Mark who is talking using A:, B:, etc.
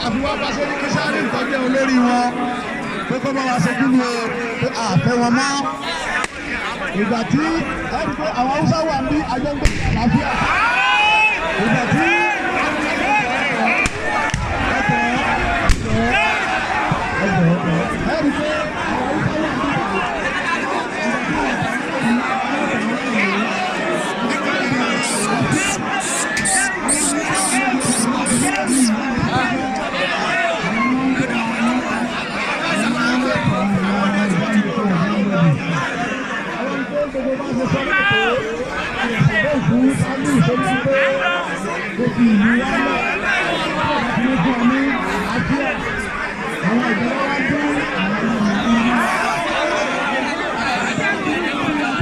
A: àbúwá bá ṣe ní kí sáré ìtọ́jú olórí wọn pé kó bá wa ṣe kí ni o pé àfẹ́ wọn mọ́ ìgbà tí ẹni pé àwọn Haúsá wà ní ajẹ́gbẹ́ àlàáfíà ìgbà tí ẹni pé àwọn ìjọba